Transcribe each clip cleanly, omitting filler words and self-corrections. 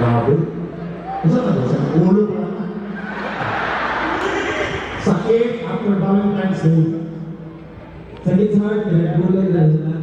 Grabe. Isa na daw, sa ulo pa lang. Sakit after Valentine's Day. Sakit sa heart, pinagulay na sila.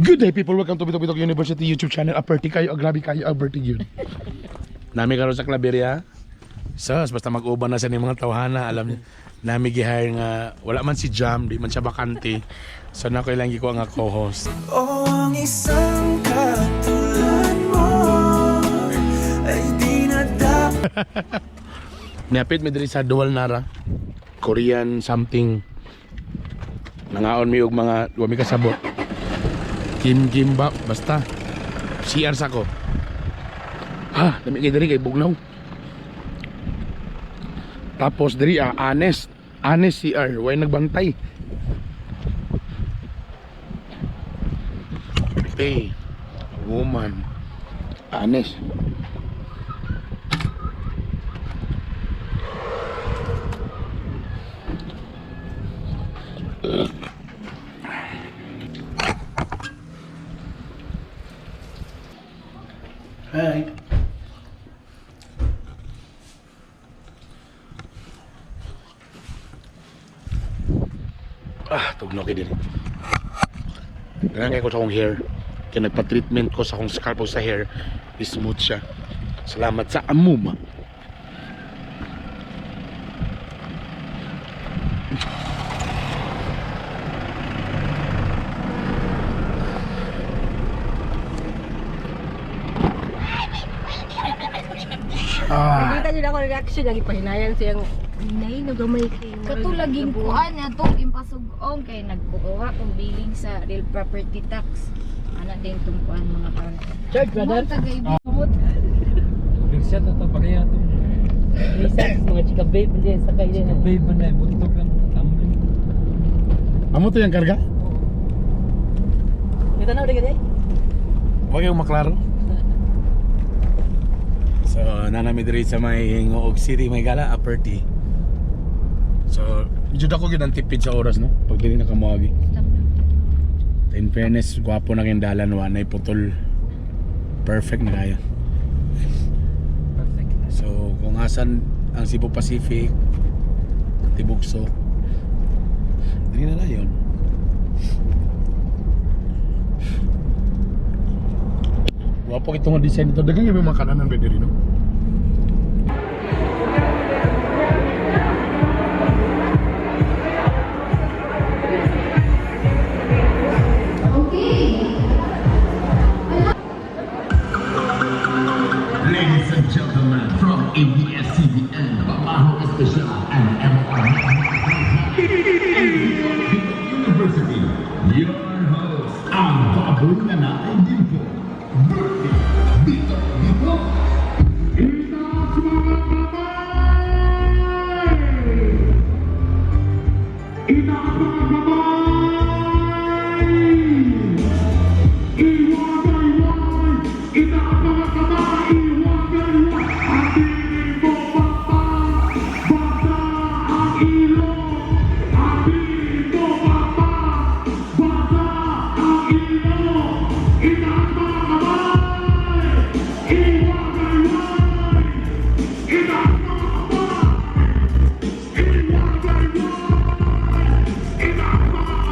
Good day people, welcome to Bitok University YouTube channel. Aperti kayo, agrabi kayo, aperti yun. Nami karon sa Claveria. Basta mag-uban na sa ni mga tawhana, alam niyo. Nami gihire nga wala man si Jam, di man siya bakante. So na ko lang ko nga co-host. Oh, ang isang katulad mo ay di na dapat. Niapit mi diri sa Dual Nara. Korean something. Nangaon mi og mga wami kasabot. Kimbap basta. CR sa ko. Ha, dami kay diri kay bugnaw. Tapos diri honest CR, way nagbantay. Hey, woman. Honest. Hi. Tugno kay diri. Ganyan ko sa akong hair. Kaya nagpa-treatment ko sa akong scalp o sa hair. Smooth siya. Salamat sa amuma. Nakita nyo na ako reaction, lagi pahinayan siyang nay, nagamay kayo. Katulaging kuan na to, impasugong kay nagkukuha kung billing sa real property tax. Ana din itong kuan mga karon. Church, brother. Kumot. Bigset na ito, pagkaya ito. Research, mga chika babe, hindi, sakay din. Babe ba na, buntok lang mga tumbling. Amo to yung karga? Kita na, udah gede. Huwag kayong maklaro. So, nanami diri sa may Ngoog City, may gala, Aperti. So, medyo dako yun ang tipid sa oras, no? Pag dili na kamuagi. In fairness, gwapo na kayong dalan, wanay putol. Perfect na kaya. Perfect. So, kung asan ang Cebu Pacific, Tibugso, dili na yun. Gwapo itong design ito. Dagang yung mga makanan ng bederi, no? Ladies and gentlemen, from ABS-CBN, Pamaho Especial and MR University, your host, ang baboy na natin dito. Dito. Itaas mga kamay! Itaas mga kamay! Iwagay-wagay! Itaas mga kamay! Iwagay-wagay! Ating mo papa! Basa ang ilong! Ating mo papa! Basa ang ilong! Itaas mga kamay! Iwagay-wagay! Itaas mga kamay! Iwagay-wagay! Itaas mga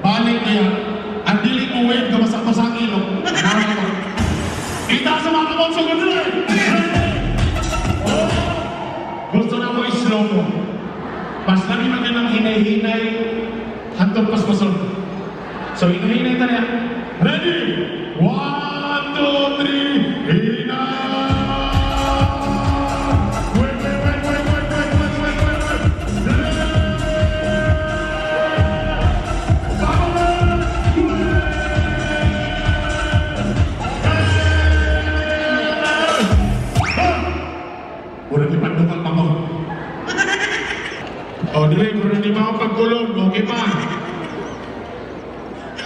balik niya, ang dili mo wave ka basa-basa ang ilong. Kita sa mga kabonsong ko dito. Gusto na mo i-slow mo. Mas lagi man din ang hinay-hinay hantong paspason. So, hinay-hinay tayo. Ready? 1, 2, 3, hinay! Wait. Udah dipandukan kamu. Oh, dire, kung hindi mo pagkulong, okay pa.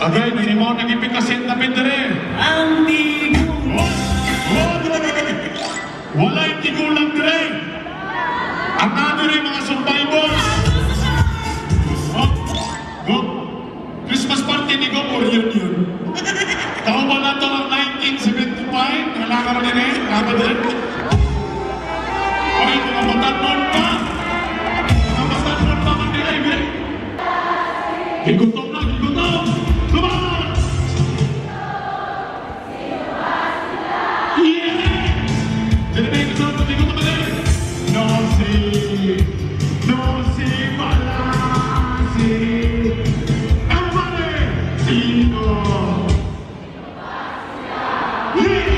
Okay, hindi mo nagipikasin na pindere. Ang tigong. Dire. Wala yung tigulang dire. Ang dire mga survivors. Go. Christmas party ni Go or reunion. Tao ba na ito ang 1975? Wala ka rin dire? Kama dire? Ay, mga matanon pa! Mga matanon pa man nila, ibe! Gigutom na, gigutom! Come on! Yeah! Sige, gigutom na din! No si malasi! Everybody! Sino? Yeah!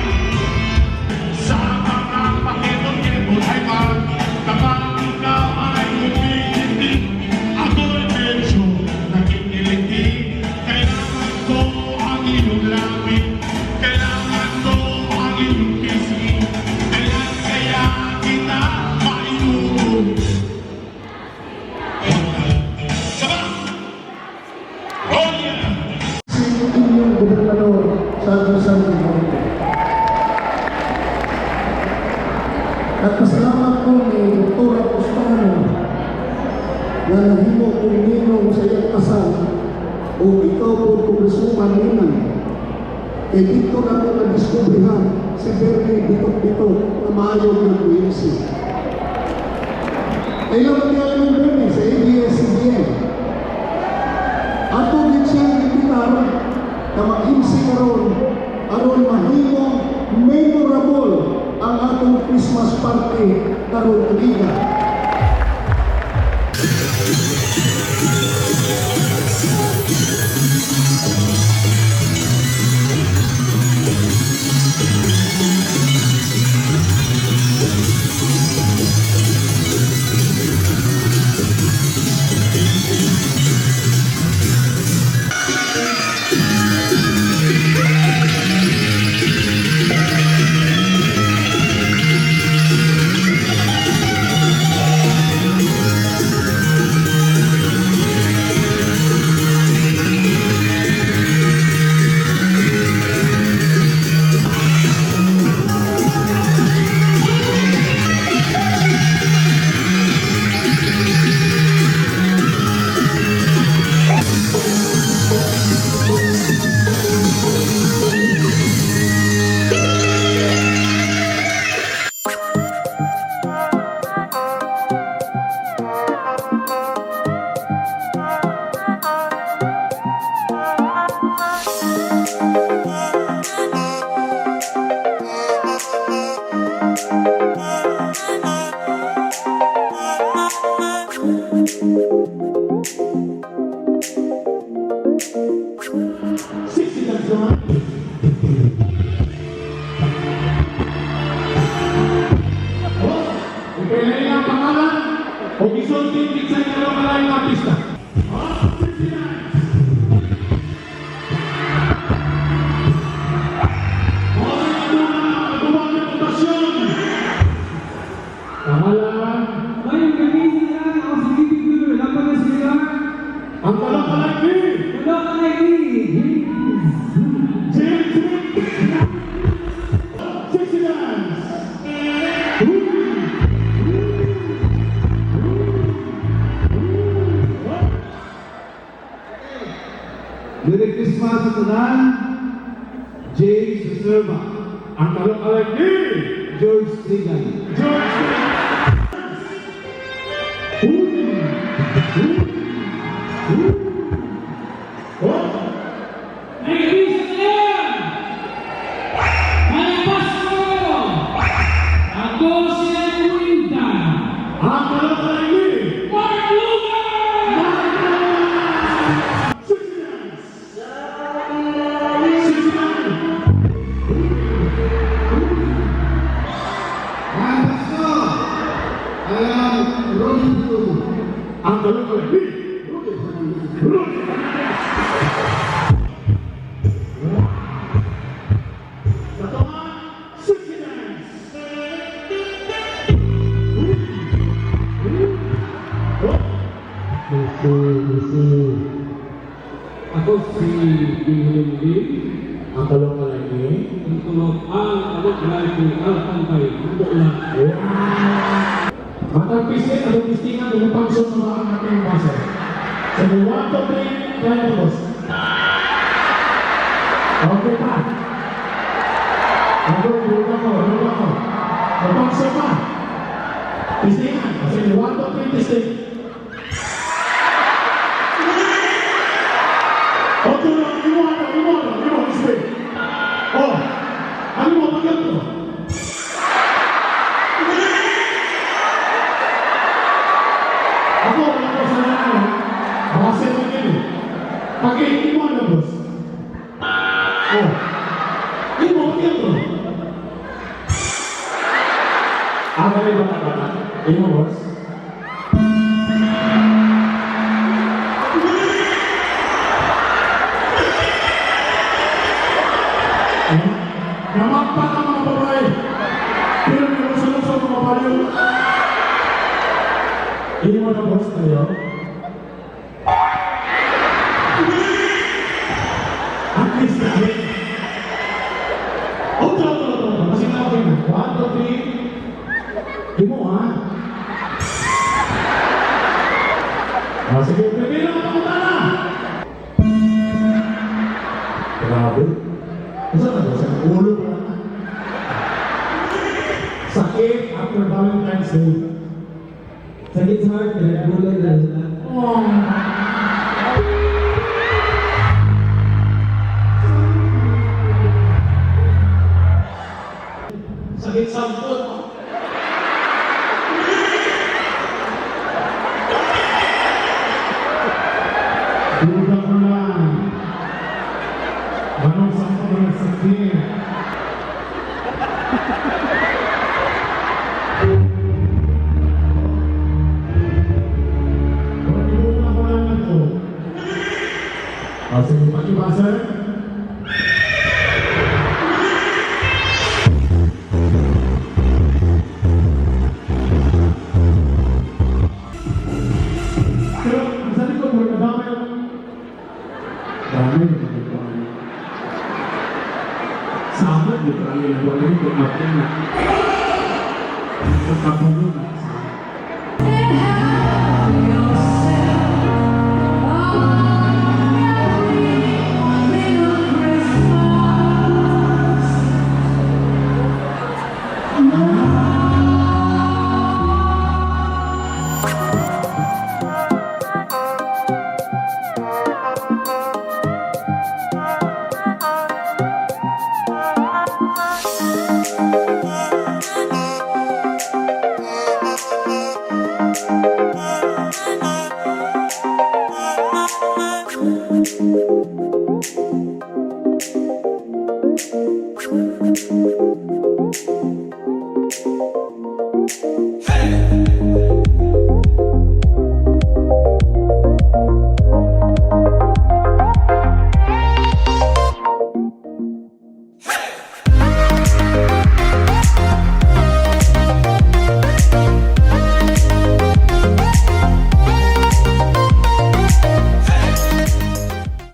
Sa mga paketong kinibulay pa, kapag ikaw ay umihindi, ako'y medyo nakikiliti. Kailangan ko ang iyong langit, kailangan ko ang iyong kising, kaya kita mainubo. Sama! Oh yeah! Inyong gobernador sa Butuan. At pasalamat ko ni Dr. Apostano na nahimo kong ninong sa iyang kasal o ikaw po kongresuman ninan. E dito na ko na-discoveryhan si Bernie bitok-bitok na maayong ng UNC. Ayaw nagyari ng Bernie sa ABS-CBN. Ato din siyang ipitar na mag-MC karon aron mahimong memorable ang atong Christmas party karon liga. Kailangan ang pangalan o gisulting kinsay na lang malayong artista. Pangalan. Ngayong gabi sila, ako si Titi Tuloy. Lapan na sila. Ang kalak-kalak ni Hello, Kaigi! James Sexy Dance. Merry Christmas sa tanan. James Reserva. Ang kalak-kalak ni George Trigan. Oh! Ako si Binglindi, Ang talong ka lagi. ang tulog ang abot lagi ang pantay, ang lang. Matang pisngi, ang pistingan, yung pangsyon sa mga aking basa. So, 1, 2, 3, kaya mo, boss. Okay pa. Ako, lupa ko. Mapangsyon pa. Pistingan. Kasi 1, 2, 3, pisting. O, tulong. Imo, pisting. O, ano mo, pagyan mo? Ako, wala ko sa nanay. Base mo yun. Pag-iingi mo na, boss. Oh. Hindi mo, pag-iingi mo. Ako rin bata-bata. Hindi mo, boss. Namampa ka mga babae. Pero may masalusok mga baliw. Hindi mo na, boss, tayo. At least na rin. Oh, tara. Kasi nakapin na. 1, 2, 3. Hindi mo, ha? Sige, pipila ka pa na. Grabe. Isa na ba? Sa ulo pa na. Sakit after Valentine's Day. Sakit sa heart, nagbulan na sila. Sakit sampot. Duda ko lang. Anong sampot na sakit? Sige, pakibasa. Pero, sa likod mo, nadamay ako. Dami, sama, di ba ang ginagawa nito? Kapag na.